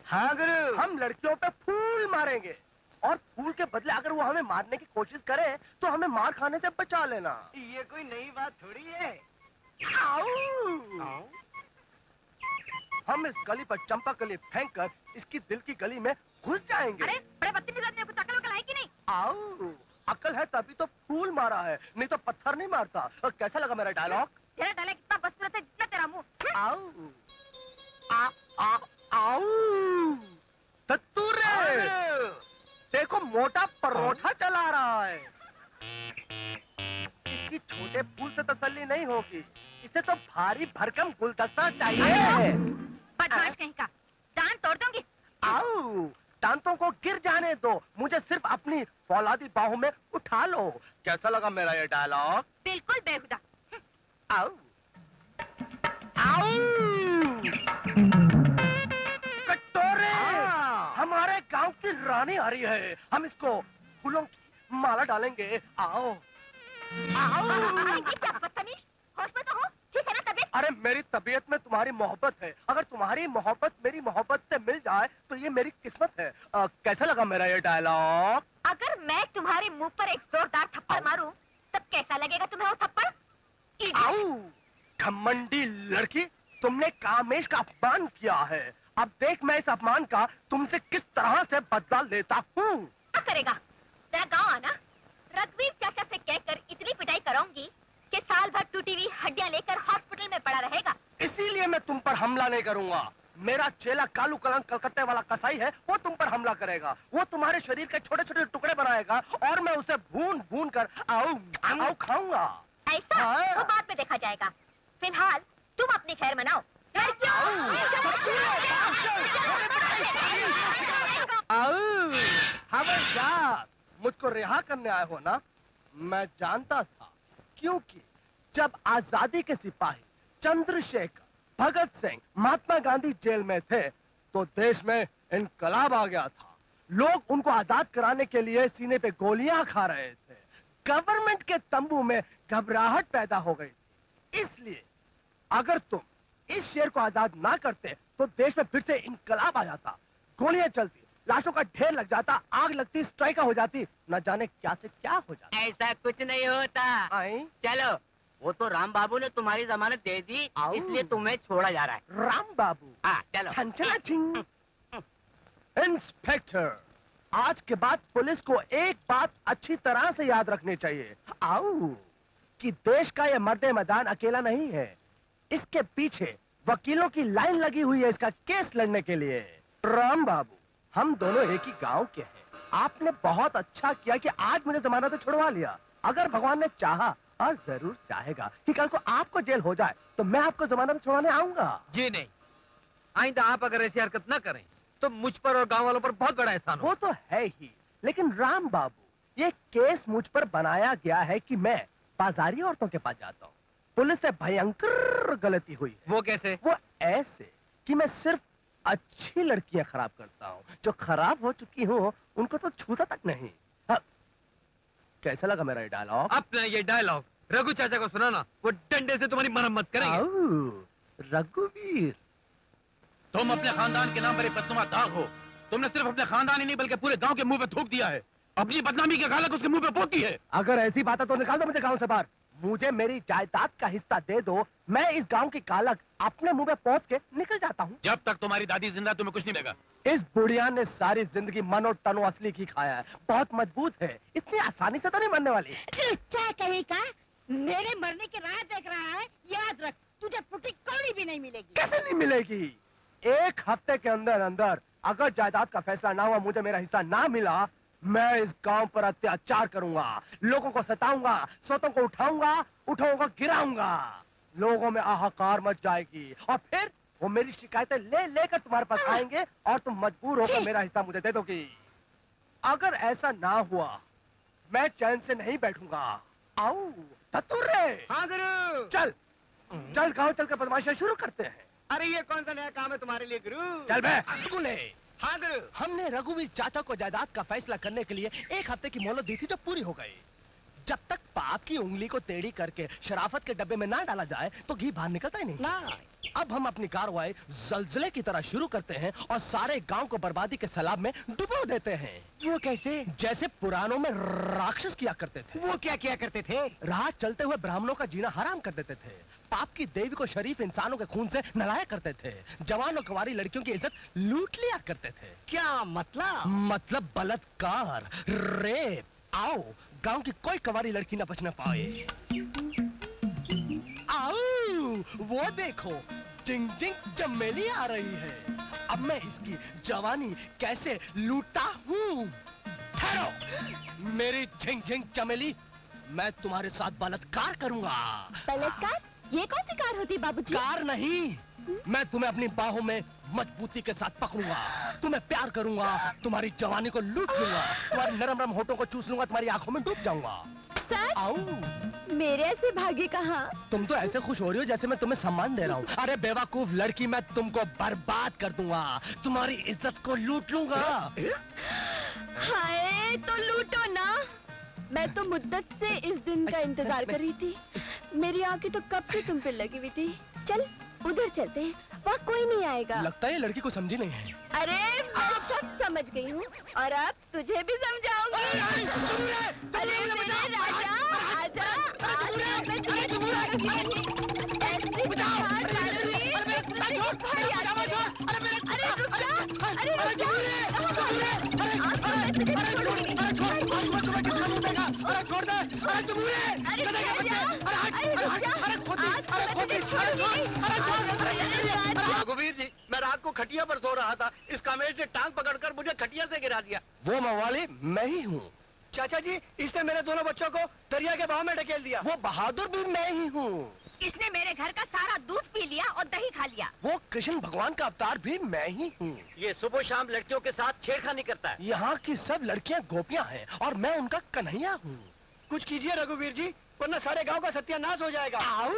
हाँ गुरु, हम लड़कियों पे फूल मारेंगे और फूल के बदले अगर वो हमें मारने की कोशिश करे तो हमें मार खाने से बचा लेना। ये कोई नई बात थोड़ी है। हम इस गली पर चंपा कली फेंक कर इसकी दिल की गली में घुस जाएंगे। अरे बड़े बदतमीज आदमी, कुछ अकल वकल है कि नहीं? आओ, अकल है तभी तो फूल मारा है, नहीं तो पत्थर नहीं मारता। कैसा लगा मेरा डायलॉग? तेरा डायलॉग इतना बदसूरत है जितना तेरा मुंह। आओ, आओ, तत्तूरे, देखो मोटा परोठा चला रहा है। इसकी छोटे फूल से तसल्ली नहीं होगी, इसे तो भारी भरकम गुलदस्ता चाहिए। बदमाश कहीं का, जान तोड़ दूंगी। आओ, दांतों को गिर जाने दो, मुझे सिर्फ अपनी फौलादी बाहों में उठा लो। कैसा लगा मेरा ये डायलॉग? बिल्कुल बेहुदा। आओ, आओ, कटोरे, हमारे गांव की रानी आ रही है, हम इसको फूलों की माला डालेंगे। आओ, आओ। क्या बदतमीज, होश में तो हो, ठीक है ना तबीयत? अरे मेरी तबीयत में तुम्हारी मोहब्बत है, अगर तुम्हारी मोहब्बत मेरी मोहब्बत से मिल जाए तो ये मेरी किस्मत है। कैसा लगा मेरा ये डायलॉग? अगर मैं तुम्हारे मुंह पर एक जोरदार थप्पड़ मारूं, तब कैसा लगेगा तुम्हें वो थप्पड़? आओ, घमंडी लड़की, तुमने कामेश का अपमान किया है, अब देख मैं इस अपमान का तुमसे किस तरह से बदला लेता हूँ। क्या करेगा? तेरा गाँव आना, रघुवीर चाचा से कहकर इतनी पिटाई कराऊंगी कि साल भर टूटी हुई हड्डियां लेकर हॉस्पिटल में पड़ा रहेगा। इसीलिए मैं तुम पर हमला नहीं करूंगा। मेरा चेला कालू कलंक कलकत्ते वाला कसाई है, वो तुम पर हमला करेगा, वो तुम्हारे शरीर के छोटे छोटे टुकड़े बनाएगा और मैं उसे भून भून कर आओ खाऊंगा। ऐसा? हाँ। वो बाद में देखा जाएगा, फिलहाल तुम अपनी खैर मनाओ। खबरदार, मुझको रिहा करने आए हो ना? मैं जानता था, क्योंकि जब आजादी के सिपाही चंद्रशेखर, भगत सिंह, महात्मा गांधी जेल में थे तो देश में इनकलाब आ गया था। लोग उनको आजाद कराने के लिए सीने पे गोलियां खा रहे थे, गवर्नमेंट के तंबू में घबराहट पैदा हो गई। इसलिए अगर तुम इस शेर को आजाद ना करते तो देश में फिर से इनकलाब आ जाता, गोलियां चलती, लाशों का ढेर लग जाता, आग लगती, स्ट्राइक हो जाती, न जाने क्या से क्या हो जाता। ऐसा कुछ नहीं होता। चलो, वो तो राम बाबू ने तुम्हारी जमानत दे दी, इसलिए तुम्हें छोड़ा जा रहा है। राम बाबू? हाँ, चलो। छनछना छिंग। इंस्पेक्टर, आज के बाद पुलिस को एक बात अच्छी तरह से याद रखनी चाहिए, कि देश का ये मर्दे मैदान अकेला नहीं है, इसके पीछे वकीलों की लाइन लगी हुई है इसका केस लड़ने के लिए। राम बाबू, हम दोनों एक ही गांव के हैं, आपने बहुत अच्छा किया कि आज मुझे जमानत से छुड़वा लिया। अगर भगवान ने चाहा और जरूर चाहेगा कि कल को आपको जेल हो जाए तो मैं आपको जमानत से छुड़वाने आऊंगा। जी नहीं, आइंदा आप अगर ऐसी हरकत न करें तो मुझ पर और गांव वालों पर बहुत बड़ा एहसान हो। वो तो है ही, लेकिन राम बाबू, ये केस मुझ पर बनाया गया है कि मैं बाजारी औरतों के पास जाता हूँ। पुलिस से भयंकर गलती हुई है। वो कैसे? वो ऐसे कि मैं सिर्फ अच्छी लड़कियां खराब करता हूँ, जो खराब हो चुकी हूँ उनको तो छूता तक नहीं। कैसा लगा मेरा ये डायलॉग? अपना ये डायलॉग रघु चाचा को सुनाना, वो डंडे से तुम्हारी मरम्मत करेंगे। रघुवीर, तुम अपने खानदान के नाम पर एक बदनुमा दाग हो। तुमने सिर्फ अपने खानदान ही नहीं बल्कि पूरे गांव के मुंह पे थूक दिया है, अपनी बदनामी की गालक उसके मुंह पे पोती है। अगर ऐसी बात है तो निकाल दो मुझे गांव से बाहर, मुझे मेरी जायदाद का हिस्सा दे दो, मैं इस गांव की कालक अपने मुंह पे पोत के निकल जाता हूँ। जब तक तुम्हारी दादी जिंदा तुम्हें कुछ नहीं देगा। इस बुढ़िया ने सारी जिंदगी मन और तनो असली की खाया है, बहुत मजबूत है, इतनी आसानी से तो नहीं मरने वाली। क्या कहेगा? मेरे मरने की राह देख रहा है, याद रख, तुझे फुटी कौड़ी भी नहीं मिलेगी। कैसे नहीं मिलेगी? एक हफ्ते के अंदर अंदर अगर जायदाद का फैसला ना हुआ, मुझे मेरा हिस्सा ना मिला, मैं इस गांव पर अत्याचार करूंगा, लोगों को सताऊंगा, सोतों को उठाऊंगा, गिराऊंगा, लोगों में हाहाकार मच जाएगी और फिर वो मेरी शिकायतें ले लेकर तुम्हारे पास आएंगे और तुम मजबूर होकर मेरा हिस्सा मुझे दे दोगी। अगर ऐसा ना हुआ, मैं चैन से नहीं बैठूंगा। आओ ततुर्रे। हाँ गुरु। चल गांव चलकर बदमाशियां शुरू करते हैं। अरे ये कौन सा नया काम है तुम्हारे लिए गुरु? चल बे। सुने, हाँ गुरु। हमने रघुवीर चाचा को जायदाद का फैसला करने के लिए एक हफ्ते की मोहलत दी थी जो पूरी हो गई। जब तक पाप की उंगली को टेढ़ी करके शराफत के डब्बे में ना डाला जाए तो घी बाहर निकलता ही नहीं ना अब हम अपनी कार्रवाई जलजले की तरह शुरू करते हैं और सारे गांव को बर्बादी के सैलाब में डुबो देते हैं। वो कैसे? जैसे पुरानों में राक्षस किया करते थे। वो क्या किया करते थे? राह चलते हुए ब्राह्मणों का जीना हराम कर देते थे, पाप की देवी को शरीफ इंसानों के खून से नहलाया करते थे, जवान और कुंवारी लड़कियों की इज्जत लूट लिया करते थे। क्या मतलब? मतलब बलात्कार, रेप। आओ, गांव की कोई कुंवारी लड़की न बच न पाए। आओ, वो देखो, जिंग जिंग चमेली आ रही है। अब मैं इसकी जवानी कैसे लूटता हूँ। ठहरो, मेरी झिंग झिंग चमेली, मैं तुम्हारे साथ बलात्कार करूंगा। बलात्कार? ये कौन सी कार होती बाबूजी? कार नहीं, मैं तुम्हें अपनी बाहों में मजबूती के साथ पकड़ूंगा, तुम्हें प्यार करूंगा, तुम्हारी जवानी को लूट लूंगा, तुम्हारे नरम नरम होठों को चूस लूंगा, तुम्हारी आंखों में डूब जाऊंगा। सच? आओ, मेरे ऐसे भाग्य कहाँ? तुम तो ऐसे खुश हो रही हो जैसे मैं तुम्हें सम्मान दे रहा हूँ। अरे बेवकूफ लड़की, मैं तुमको बर्बाद कर दूंगा, तुम्हारी इज्जत को लूट लूंगा। हाय, तो लूटो ना। मैं तो मुद्दत से इस दिन का इंतजार कर रही थी। मेरी आंखें तो कब से तुम पे लगी हुई थी। चल उधर चलते हैं, वहाँ कोई नहीं आएगा। लगता है ये लड़की को समझी नहीं है। अरे मैं सब समझ गई हूँ और अब तुझे भी समझाऊंगी। अरे मेरे राजा, आजा, आजा, मैं तुझे छोड़ूंगी नहीं। ऐसी बात मारूंगी, अरे रुक जा, अरे रुक जा, मैं तुझे छोड़ूंगी नहीं। छोड़ दे, अरे तुम अरे रुक जा, रघुवीर जी, मैं रात को खटिया पर सो रहा था, इस कामेश ने टांग पकड़कर मुझे खटिया से गिरा दिया। वो मवाली मैं ही हूँ। चाचा जी, इसने मेरे दोनों बच्चों को दरिया के बहाव में ढकेल दिया। वो बहादुर भी मैं ही हूँ। इसने मेरे घर का सारा दूध पी लिया और दही खा लिया। वो कृष्ण भगवान का अवतार भी मैं ही हूँ। ये सुबह शाम लड़कियों के साथ छेड़खानी करता है। यहाँ की सब लड़कियाँ गोपियाँ हैं और मैं उनका कन्हैया हूँ। कुछ कीजिए रघुवीर जी, वरना सारे गांव का सत्यानाश हो जाएगा। आओ!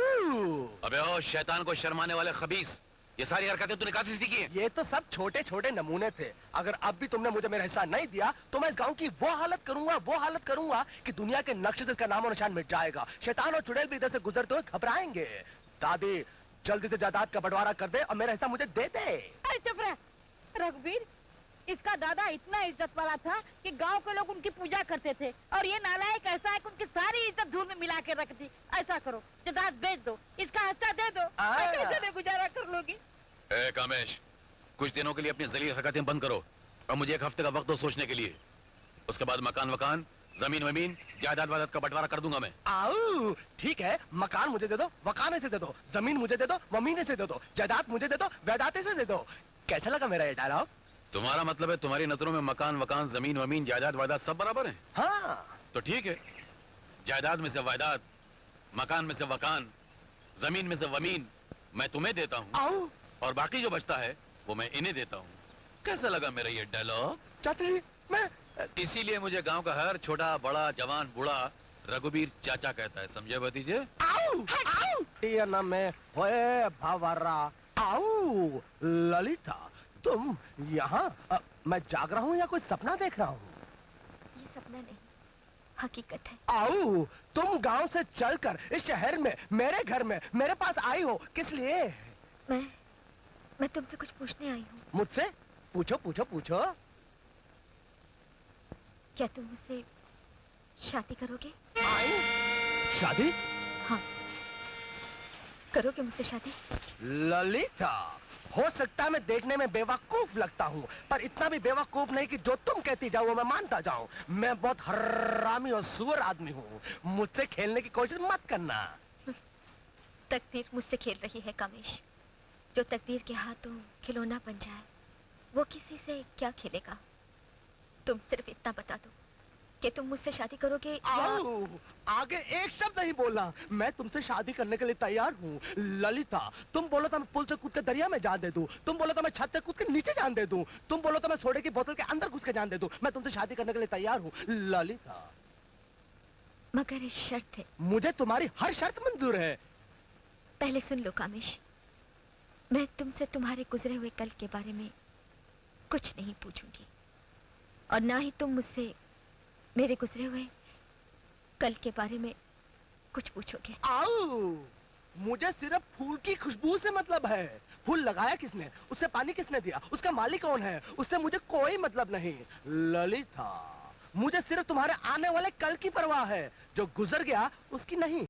अबे ओ शैतान को शर्माने वाले खबीस, ये सारी हरकतें तूने कहाँ से सीखी है? ये तो सब छोटे छोटे नमूने थे। अगर अब भी तुमने मुझे मेरा हिस्सा नहीं दिया तो मैं इस गांव की वो हालत करूंगा कि दुनिया के नक्शे से इसका नामो निशान मिट जाएगा। शैतान और चुड़ैल भी इधर से गुजरते हुए घबराएंगे। दादी, जल्दी से जायदाद का बंटवारा कर दे और मेरा हिस्सा मुझे दे दे। अरे चुप रह रघुवीर, इसका दादा इतना इज्जत वाला था कि गांव के लोग उनकी पूजा करते थे और ये नालायक ऐसा है कि उनकी सारी इज्जत धूल में मिला के रख दी। ऐसा करो, जायदाद बेच दो, इसका हिस्सा दे दो। मैं कैसे में गुजारा कर लूंगी? ए कामेश, कुछ दिनों के लिए अपनी जलील हरकतें बंद करो और मुझे एक हफ्ते का वक्त दो सोचने के लिए। उसके बाद मकान वकान, जमीन वमीन, जायदाद वायदाद का बंटवारा कर दूंगा मैं। आओ, ठीक है, मकान मुझे दे दो, वकाने से दे दो, जमीन मुझे दे दो, वमीने से दे दो, जायदाद मुझे दे दो, वैदाते से दे दो। कैसा लगा मेरा ये डायलॉग? तुम्हारा मतलब है तुम्हारी नजरों में मकान वकान, जमीन वमीन, जायदाद वायदाद सब बराबर है? हाँ। तो ठीक है, जायदाद में से वायदाद, मकान में से वकान, जमीन में से वमीन मैं तुम्हें देता हूँ आओ। और बाकी जो बचता है वो मैं इन्हें देता हूँ। कैसा लगा मेरा ये डायलॉग? चाचा जी, मैं इसीलिए मुझे गांव का हर छोटा बड़ा जवान बूढ़ा रघुवीर चाचा कहता है, समझे भतीजे? ये न मैं होए भंवरा। आओ ललिता, तुम यहाँ? मैं जाग रहा हूँ या कोई सपना देख रहा हूँ? ये सपना नहीं, हकीकत है। आओ, तुम गांव से चलकर इस शहर में मेरे घर में मेरे पास आई हो, किस लिए? मैं तुमसे कुछ पूछने आई हूँ। मुझसे? पूछो पूछो पूछो। क्या तुम मुझसे शादी करोगे? आई? शादी? हाँ, करोगे मुझसे शादी? ललिता, हो सकता है मैं देखने में बेवकूफ लगता हूँ, पर इतना भी बेवकूफ नहीं कि जो तुम कहती जाओ वो मैं मानता जाऊँ। मैं बहुत हरामी और सुअर आदमी हूँ, मुझसे खेलने की कोशिश मत करना। तकदीर मुझसे खेल रही है कामेश। जो तकदीर के हाथों खिलौना बन जाए वो किसी से क्या खेलेगा। तुम सिर्फ इतना बता दो कि तुम मुझसे शादी करोगे या... आओ, आगे एक शब्द नहीं बोलना। मैं तुमसे शादी करने के लिए तैयार हूँ। ललिता, तुम बोलो तो मैं पुल से कूद के दरिया में जान दे दूं, तुम बोलो तो मैं छत से कूद के नीचे जान दे दूं, तुम बोलो तो मैं सोडे की बोतल के अंदर घुस के जान दे दूं। मैं तुमसे शादी करने के लिए तैयार हूँ ललिता। मगर एक शर्त है। मुझे तुम्हारी हर शर्त मंजूर है। पहले सुन लो कामेश, मैं तुमसे तुम्हारे गुजरे हुए कल के बारे में कुछ नहीं पूछूंगी और ना ही तुम मुझसे मेरे गुजरे हुए कल के बारे में कुछ पूछोगे? आओ, मुझे सिर्फ फूल की खुशबू से मतलब है। फूल लगाया किसने, उससे पानी किसने दिया, उसका मालिक कौन है, उससे मुझे कोई मतलब नहीं। ललिता, मुझे सिर्फ तुम्हारे आने वाले कल की परवाह है। जो गुजर गया उसकी नहीं।